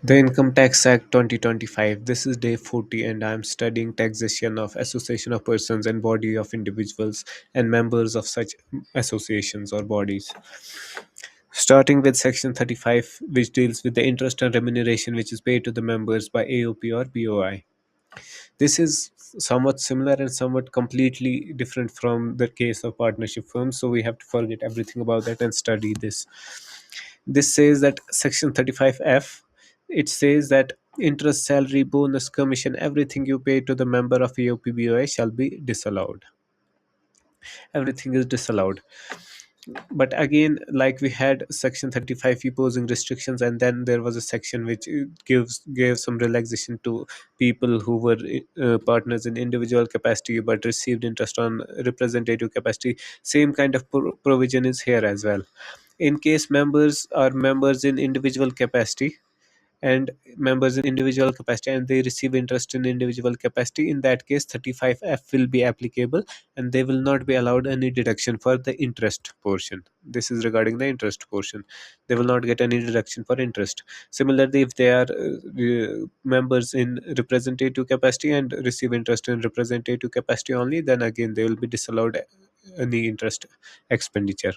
The Income Tax Act 2025. This is day 40, and I am studying taxation of association of persons and body of individuals and members of such associations or bodies. Starting with section 35, which deals with the interest and remuneration which is paid to the members by AOP or BOI. This is somewhat similar and somewhat completely different from the case of partnership firms, so we have to forget everything about that and study this. This says that section 35F, it says that interest, salary, bonus, commission, everything you pay to the member of AOPBOI shall be disallowed. Everything is disallowed. But again, like we had section 35 imposing restrictions, and then there was a section which gave some relaxation to people who were partners in individual capacity but received interest on representative capacity. Same kind of provision is here as well. In case members are members in individual capacity and members in individual capacity and they receive interest in individual capacity, in that case 35F will be applicable, and they will not be allowed any deduction for the interest portion. This is regarding the interest portion. They will not get any deduction for interest. Similarly, if they are members in representative capacity and receive interest in representative capacity only, then again they will be disallowed any interest expenditure.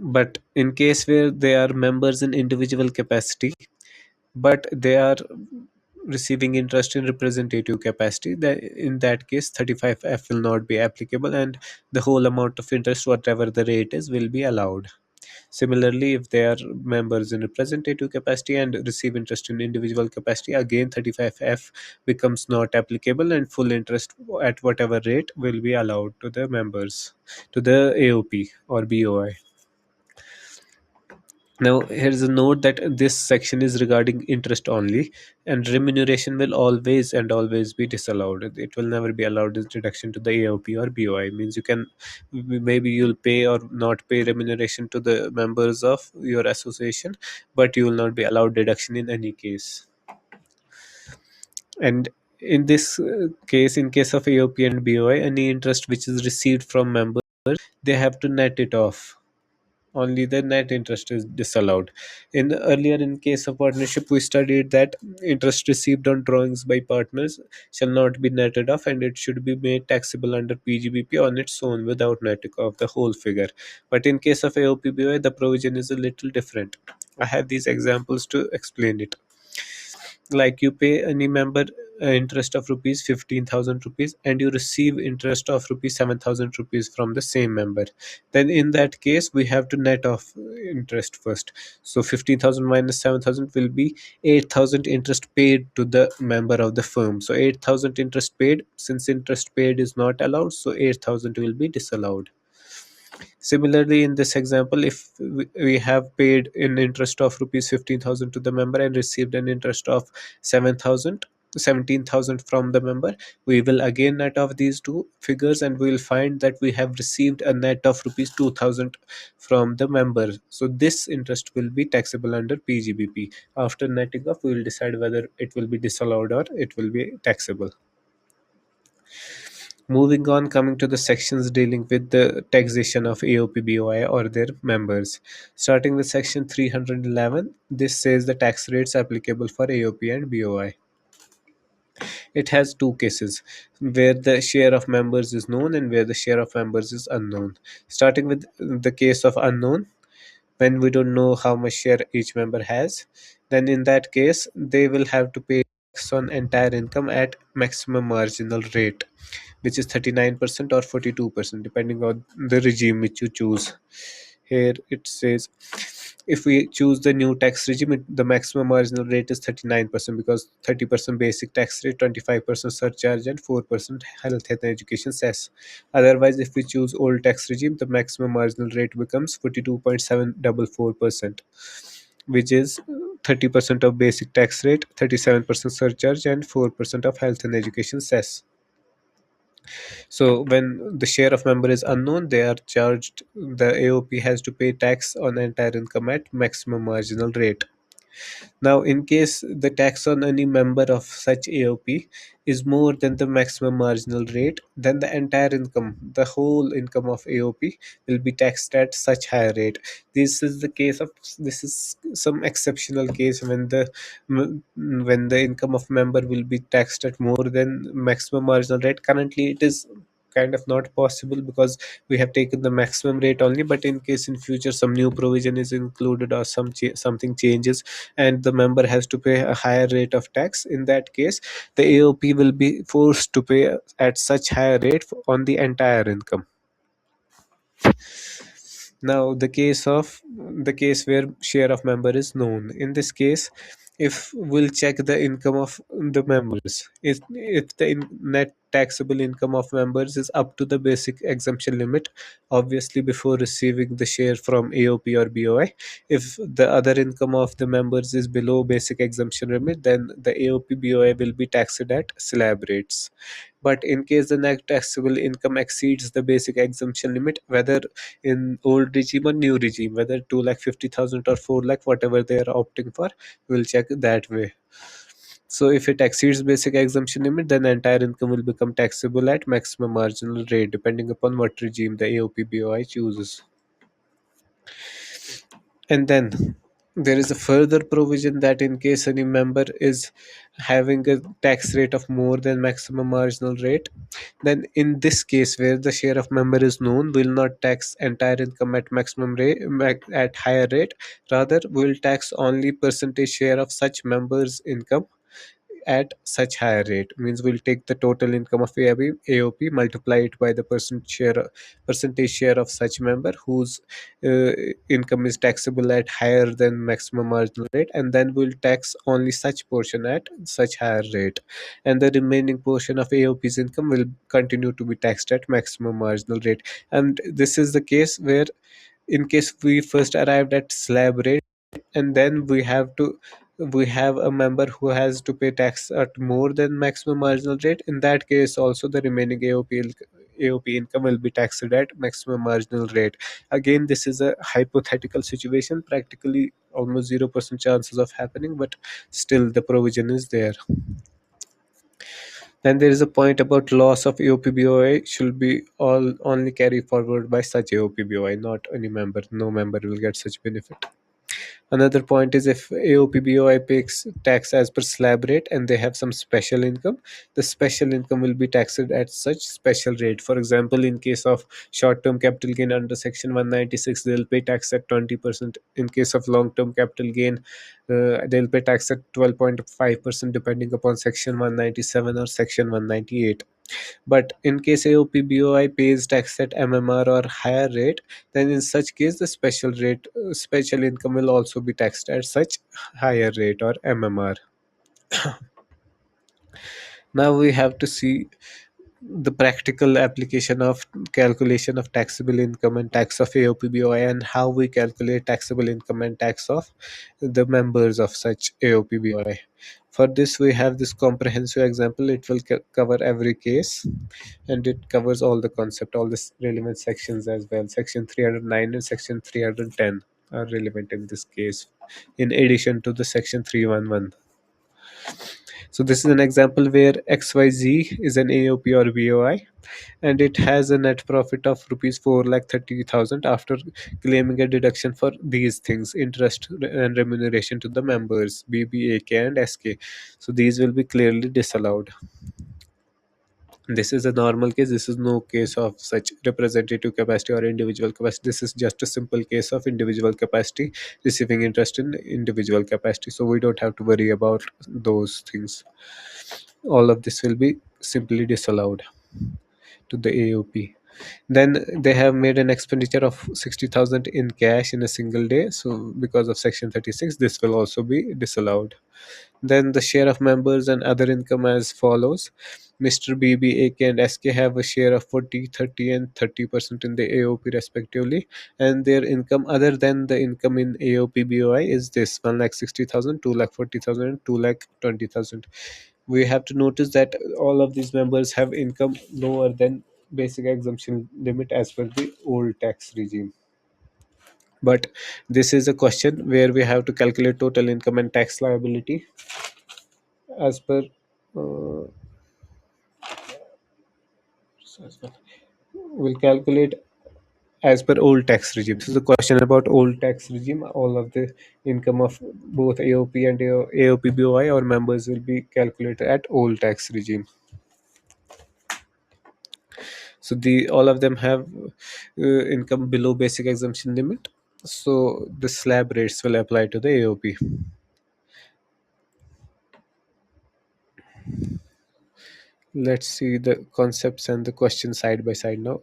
But in case where they are members in individual capacity but they are receiving interest in representative capacity, that in that case 35F will not be applicable, and the whole amount of interest, whatever the rate is, will be allowed. Similarly, if they are members in representative capacity and receive interest in individual capacity, again 35F becomes not applicable, and full interest at whatever rate will be allowed to the members, to the AOP or BOI. Now, here's a note that this section is regarding interest only, and remuneration will always and always be disallowed. It will never be allowed as deduction to the AOP or BOI. Means you can, maybe you'll pay or not pay remuneration to the members of your association, but you will not be allowed deduction in any case. And in this case, in case of AOP and BOI, any interest which is received from members, they have to net it off. Only the net interest is disallowed. In earlier, in case of partnership, we studied that interest received on drawings by partners shall not be netted off, and it should be made taxable under PGBP on its own without netting off the whole figure. But in case of AOPBOI, the provision is a little different. I have these examples to explain it. Like you pay any member interest of rupees 15,000 rupees, and you receive interest of rupees 7,000 rupees from the same member, then in that case we have to net off interest first. So 15,000 minus 7,000 will be 8,000 interest paid to the member of the firm. So 8,000 interest paid, since interest paid is not allowed, so 8,000 will be disallowed. Similarly, in this example, if we have paid an interest of rupees 15,000 to the member and received an interest of 7,000, 17,000 from the member, we will again net off these two figures, and we will find that we have received a net of rupees 2,000 from the member. So this interest will be taxable under PGBP. After netting off, we will decide whether it will be disallowed or it will be taxable. Moving on, coming to the sections dealing with the taxation of AOPBOI or their members. Starting with section 311, this says the tax rates applicable for AOP and BOI. It has two cases where the share of members is known and where the share of members is unknown. Starting with the case of unknown, when we don't know how much share each member has, then in that case they will have to pay tax on entire income at maximum marginal rate, which is 39% or 42% depending on the regime which you choose. Here it says if we choose the new tax regime, the maximum marginal rate is 39%, because 30% basic tax rate, 25% surcharge, and 4% health and education cess. Otherwise, if we choose old tax regime, the maximum marginal rate becomes 42.744%, which is 30% of basic tax rate, 37% surcharge, and 4% of health and education cess. So when the share of member is unknown, they are charged, the AOP has to pay tax on entire income at maximum marginal rate. Now, in case the tax on any member of such AOP is more than the maximum marginal rate, then the entire income, the whole income of AOP, will be taxed at such higher rate. This is some exceptional case when the income of member will be taxed at more than maximum marginal rate. Currently, it is kind of not possible because we have taken the maximum rate only, but in case in future some new provision is included or something changes and the member has to pay a higher rate of tax, in that case the AOP will be forced to pay at such higher rate on the entire income. Now, the case where share of member is known. In this case, if we'll check the income of the members, if the net taxable income of members is up to the basic exemption limit, obviously before receiving the share from AOP or BOI, if the other income of the members is below basic exemption limit, then the AOP BOI will be taxed at slab rates. But in case the net taxable income exceeds the basic exemption limit, whether in old regime or new regime, whether 2,50,000 or 4 lakh, whatever they are opting for, we'll check that way. So if it exceeds basic exemption limit, then the entire income will become taxable at maximum marginal rate, depending upon what regime the AOP BOI chooses. And then there is a further provision that in case any member is having a tax rate of more than maximum marginal rate, then in this case where the share of member is known, will not tax entire income at maximum rate at higher rate. Rather, will tax only percentage share of such members' income at such higher rate. Means we'll take the total income of AOP, multiply it by the percentage share of such member whose uh, income is taxable at higher than maximum marginal rate, and then we'll tax only such portion at such higher rate, and the remaining portion of AOP's income will continue to be taxed at maximum marginal rate. And this is the case where, in case we first arrived at slab rate, and then we have a member who has to pay tax at more than maximum marginal rate. In that case also the remaining AOP income will be taxed at maximum marginal rate. Again, this is a hypothetical situation, practically almost 0% chances of happening, but still the provision is there. Then there is a point about loss of AOP BOI should be all only carried forward by such AOP BOI, not any member. No member will get such benefit. Another point is if AOPBOI pays tax as per slab rate and they have some special income, the special income will be taxed at such special rate. For example, in case of short-term capital gain under Section 196, they'll pay tax at 20%. In case of long-term capital gain, they'll pay tax at 12.5% depending upon Section 197 or Section 198. But in case AOP BOI pays tax at MMR or higher rate, then in such case the special income will also be taxed at such higher rate or MMR. Now we have to see the practical application of calculation of taxable income and tax of AOPBOI, and how we calculate taxable income and tax of the members of such AOPBOI. For this, we have this comprehensive example. It will cover every case, and it covers all the concept, all the relevant sections as well. Section 309 and Section 310 are relevant in this case, in addition to the Section 311. So this is an example where XYZ is an AOP or BOI, and it has a net profit of rupees 4,30,000 after claiming a deduction for these things: interest and remuneration to the members, BBAK and SK. So these will be clearly disallowed. This is a normal case. This is no case of such representative capacity or individual capacity. This is just a simple case of individual capacity receiving interest in individual capacity. So we don't have to worry about those things. All of this will be simply disallowed to the AOP. Then they have made an expenditure of 60,000 in cash in a single day. So because of Section 36, this will also be disallowed. Then the share of members and other income as follows. Mr. BB, AK, and SK have a share of 40, 30, and 30% in the AOP respectively, and their income other than the income in AOP BOI is this: 1,60,000, 2,40,000, and 2,20,000. We have to notice that all of these members have income lower than basic exemption limit as per the old tax regime. But this is a question where we have to calculate total income and tax liability as per uh, we'll calculate as per old tax regime. This is a question about old tax regime. All of the income of both AOP and AOP BOI or members will be calculated at old tax regime. So the all of them have income below basic exemption limit. So the slab rates will apply to the AOP. Let's see the concepts and the question side by side now.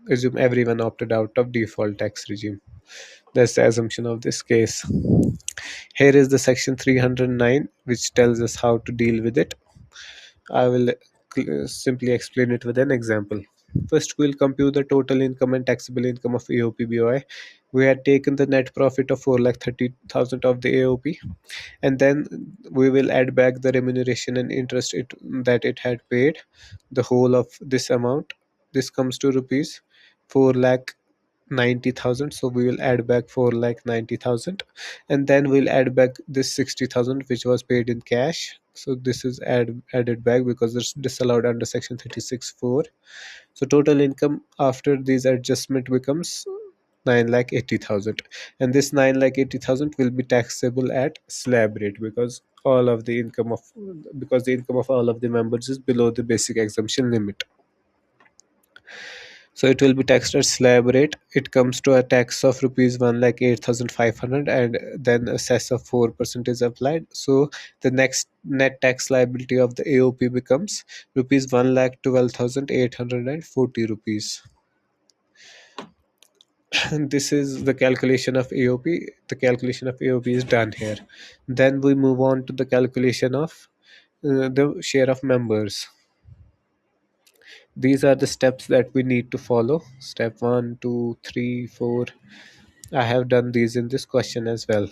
Assume everyone opted out of default tax regime. That's the assumption of this case. Here is the section 309, which tells us how to deal with it. I will simply explain it with an example. First, we'll compute the total income and taxable income of AOP BOI. We had taken the net profit of 4,30,000 of the AOP, and then we will add back the remuneration and interest that it had paid, the whole of this amount. This comes to rupees 4 lakh 90,000. So we will add back 4 lakh 90,000, and then we'll add back this 60,000 which was paid in cash. So this is added back because it's disallowed under section 36(4). So total income after these adjustment becomes 9 lakh 80,000, and this 9 lakh 80,000 will be taxable at slab rate because all of the income of because the income of all of the members is below the basic exemption limit. So it will be taxed at slab rate. It comes to a tax of rupees 1,08,500, and then a cess of 4% is applied. So the next net tax liability of the AOP becomes rupees 1,12,840 rupees. And this is the calculation of AOP. The calculation of AOP is done here. Then we move on to the calculation of the share of members. These are the steps that we need to follow. Step 1, 2, 3, 4. I have done these in this question as well.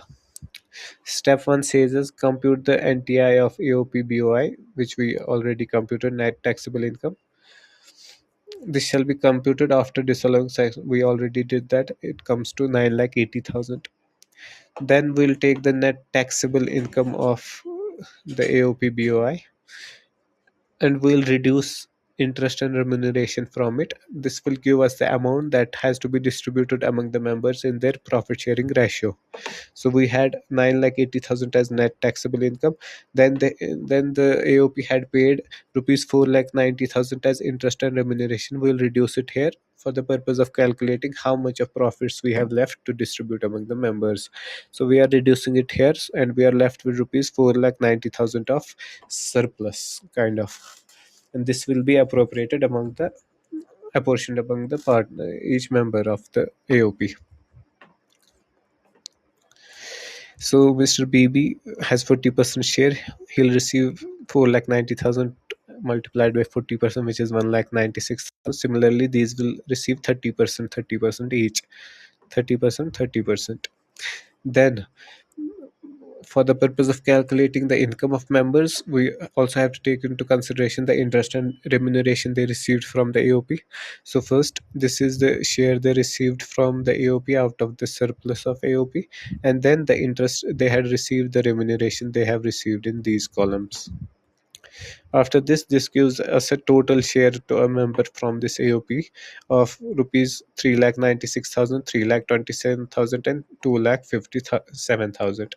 Step 1 says is compute the NTI of AOP BOI, which we already computed, net taxable income. This shall be computed after disallowing tax. We already did that. It comes to 9,80,000. Then we'll take the net taxable income of the AOP BOI, and we'll reduce interest and remuneration from it. This will give us the amount that has to be distributed among the members in their profit sharing ratio. So we had 9,80,000 as net taxable income. Then the AOP had paid rupees 4,90,000 as interest and remuneration. We'll reduce it here for the purpose of calculating how much of profits we have left to distribute among the members. So we are reducing it here, and we are left with rupees 4,90,000 of surplus kind of, and this will be apportioned among the each member of the AOP. So Mr. BB has 40% share. He'll receive 4,90,000 multiplied by 40%, which is 1,96,000. Similarly, these will receive 30%, 30% each. 30%, 30%. Then for the purpose of calculating the income of members, we also have to take into consideration the interest and remuneration they received from the AOP. So first, this is the share they received from the AOP out of the surplus of AOP, and then the interest they had received, the remuneration they have received in these columns. After this gives us a total share to a member from this AOP of rupees 3,96,000, 3,27,000, and 2,57,000.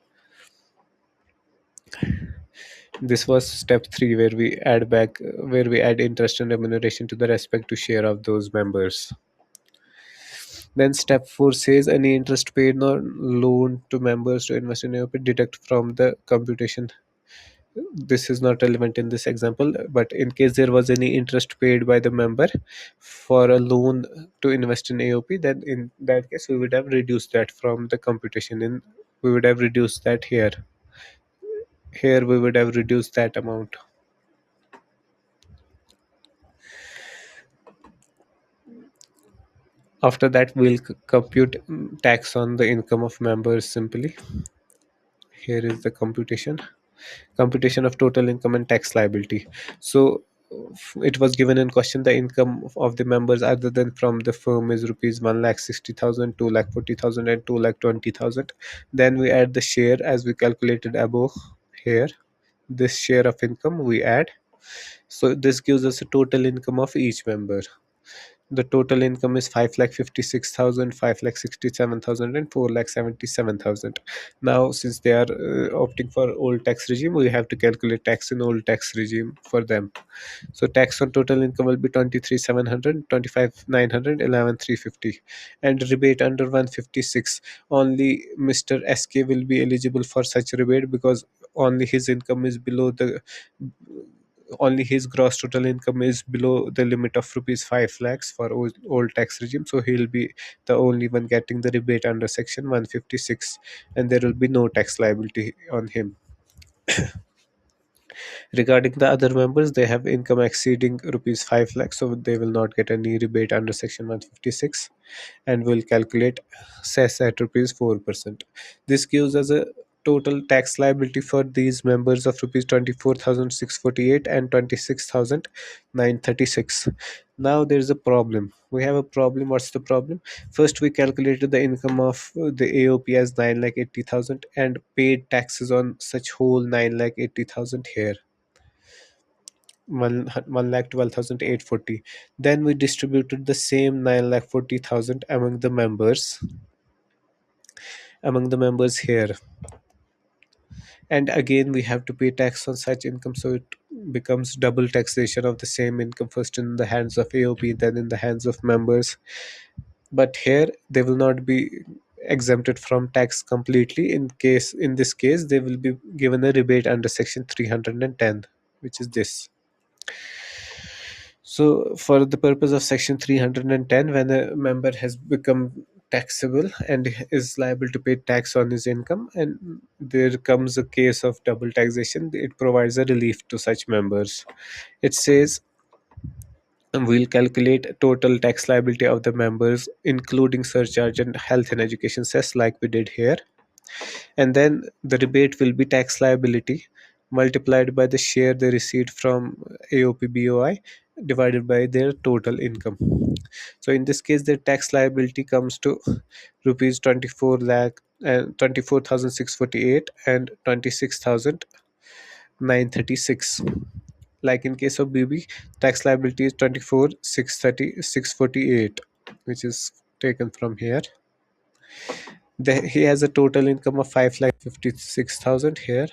This was step 3, where we add interest and remuneration to the respective share of those members. Then step 4 says any interest paid or loan to members to invest in AOP deduct from the computation. This is not relevant in this example, but in case there was any interest paid by the member for a loan to invest in AOP, then in that case we would have reduced that from the computation. We would have reduced that here. Here we would have reduced that amount. After that, we'll compute tax on the income of members simply. Here is the computation of total income and tax liability. So it was given in question the income of the members other than from the firm is rupees 1,60,000, 2,40,000, and 2,20,000. Then we add the share as we calculated above here. This share of income we add. So this gives us a total income of each member. The total income is 5,56,000, 5,67,000, and 4,77,000. Now, since they are opting for old tax regime, we have to calculate tax in old tax regime for them. So tax on total income will be 23,700, 25,900, 11,350, and rebate under 156. Only Mr. SK will be eligible for such rebate because only his income is below the only his gross total income is below the limit of rupees 5 lakhs for old tax regime, so he'll be the only one getting the rebate under section 156, and there will be no tax liability on him. Regarding the other members, they have income exceeding rupees 5 lakhs, so they will not get any rebate under section 156, and will calculate cess at rupees 4%. This gives us a total tax liability for these members of rupees 24,648 and 26,936. Now there is a problem. We have a problem. What's the problem? First, we calculated the income of the AOP as 9,80,000 and paid taxes on such whole 9,80,000 here. 1,12,840. Then we distributed the same 9,40,000 among the members here, and again we have to pay tax on such income, so it becomes double taxation of the same income, first in the hands of AOP, then in the hands of members. But here they will not be exempted from tax completely. In this case they will be given a rebate under section 310, which is this. So, for the purpose of Section 310, when a member has become taxable and is liable to pay tax on his income, and there comes a case of double taxation, it provides a relief to such members. It says we'll calculate total tax liability of the members, including surcharge and health and education cess, like we did here, and then the rebate will be tax liability multiplied by the share they received from AOP BOI divided by their total income. So in this case, their tax liability comes to rupees 24 lakh and 24,648 and 26,936. Like in case of BB, tax liability is 24,630,648, which is taken from here. He has a total income of 5,56,000 here,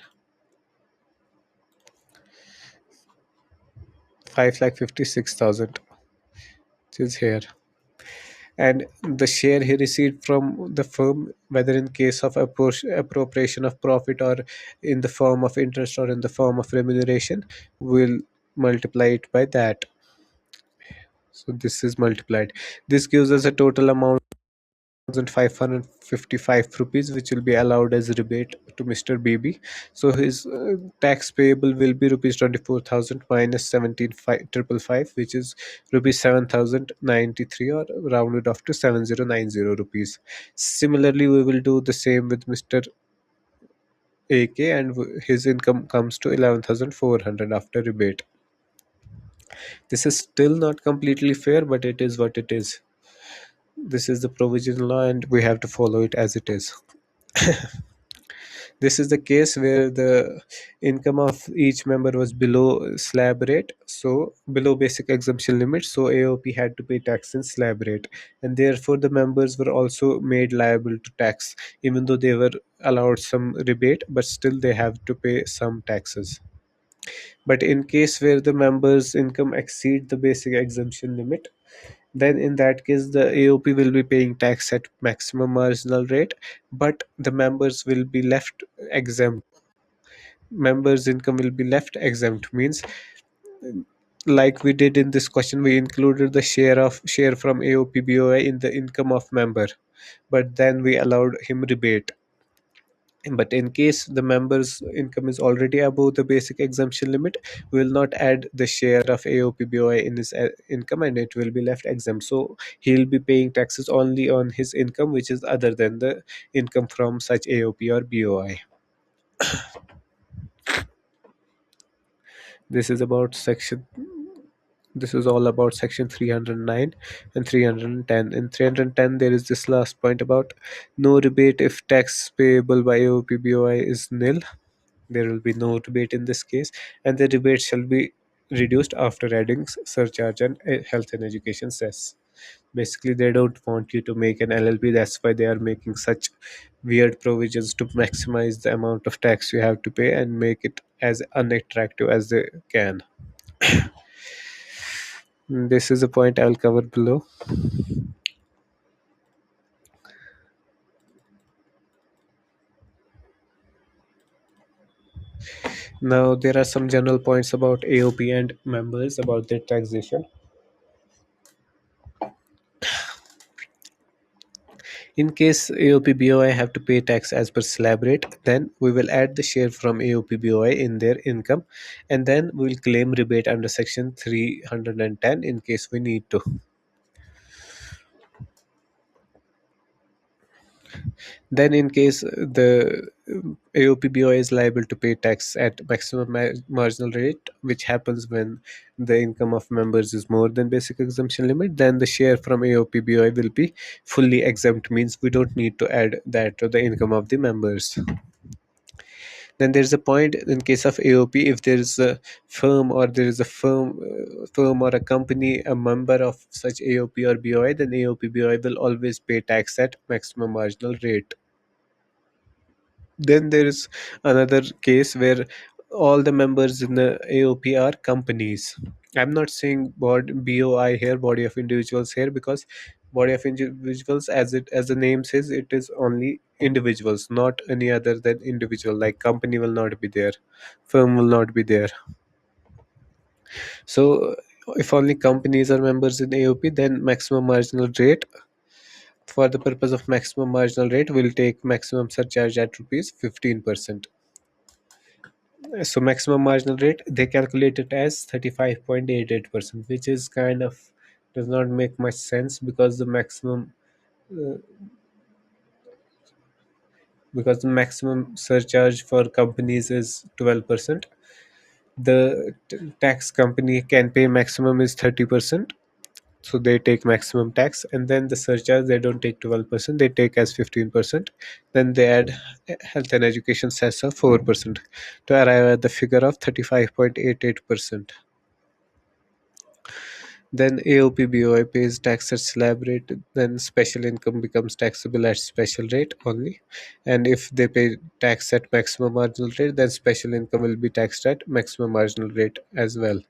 5,56,000, which is here, and the share he received from the firm, whether in case of appropriation of profit or in the form of interest or in the form of remuneration, will multiply it by that. So this is multiplied. This gives us a total amount 1,555 rupees, which will be allowed as rebate to Mr. BB. So his tax payable will be rupees 24,000 minus 17,555, which is rupees 7,093, or rounded off to 7,090 rupees. Similarly, we will do the same with Mr. AK, and his income comes to 11,400 after rebate. This is still not completely fair, but it is what it is. This is the provisional law, and we have to follow it as it is. This is the case where the income of each member was below slab rate, so below basic exemption limit, so AOP had to pay tax in slab rate, and therefore the members were also made liable to tax, even though they were allowed some rebate, but still they have to pay some taxes. But in case where the members' income exceed the basic exemption limit, then in that case the AOP will be paying tax at maximum marginal rate, but the members will be left exempt. Members' income will be left exempt means, like we did in this question, we included the share from AOP BOI in the income of member, but then we allowed him rebate. But in case the member's income is already above the basic exemption limit, we will not add the share of AOP BOI in his income, and it will be left exempt. So he'll be paying taxes only on his income, which is other than the income from such AOP or BOI. This is about section This is all about section 309 and 310. In 310, there is this last point about no rebate if tax payable by AOP BOI is nil. There will be no rebate in this case, and the rebate shall be reduced after adding surcharge and health and education cess. Basically, they don't want you to make an LLP. That's why they are making such weird provisions to maximize the amount of tax you have to pay and make it as unattractive as they can. This is a point I'll cover below. Now, there are some general points about AOP and members about their taxation. In case AOP BOI have to pay tax as per slab rate, then we will add the share from AOP BOI in their income, and then we will claim rebate under section 310 in case we need to. Then, in case the AOP BOI is liable to pay tax at maximum marginal rate, which happens when the income of members is more than basic exemption limit, then the share from AOP BOI will be fully exempt, means we don't need to add that to the income of the members. Then there's a point in case of AOP, if there is a firm or there is a firm or a company a member of such AOP or BOI, then AOP BOI will always pay tax at maximum marginal rate. Then there is another case where all the members in the AOP are companies. I'm not saying BOI here, body of individuals here, because body of individuals, as the name says, it is only individuals, not any other than individual. Like company will not be there, firm will not be there. So if only companies are members in AOP, then maximum marginal rate, for the purpose of maximum marginal rate, will take maximum surcharge at rupees 15%. So maximum marginal rate, they calculate it as 35.88%, which is kind of does not make much sense, because uh, the maximum surcharge for companies is 12%. The tax company can pay maximum is 30%, so they take maximum tax, and then the surcharge they don't take 12%, they take as 15%. Then they add health and education cess of 4% to arrive at the figure of 35.88%. Then AOP BOI pays tax at slab rate, then special income becomes taxable at special rate only. And if they pay tax at maximum marginal rate, then special income will be taxed at maximum marginal rate as well.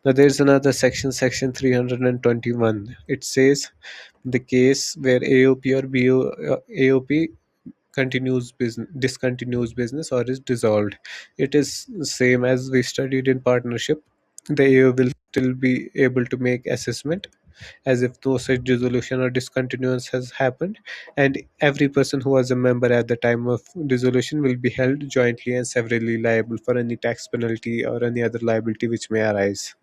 Now there's another section, section 321. It says the case where AOP or AOP continues business discontinues business or is dissolved. It is same as we studied in partnership. The AO will still be able to make assessment as if no such dissolution or discontinuance has happened, and every person who was a member at the time of dissolution will be held jointly and severally liable for any tax penalty or any other liability which may arise.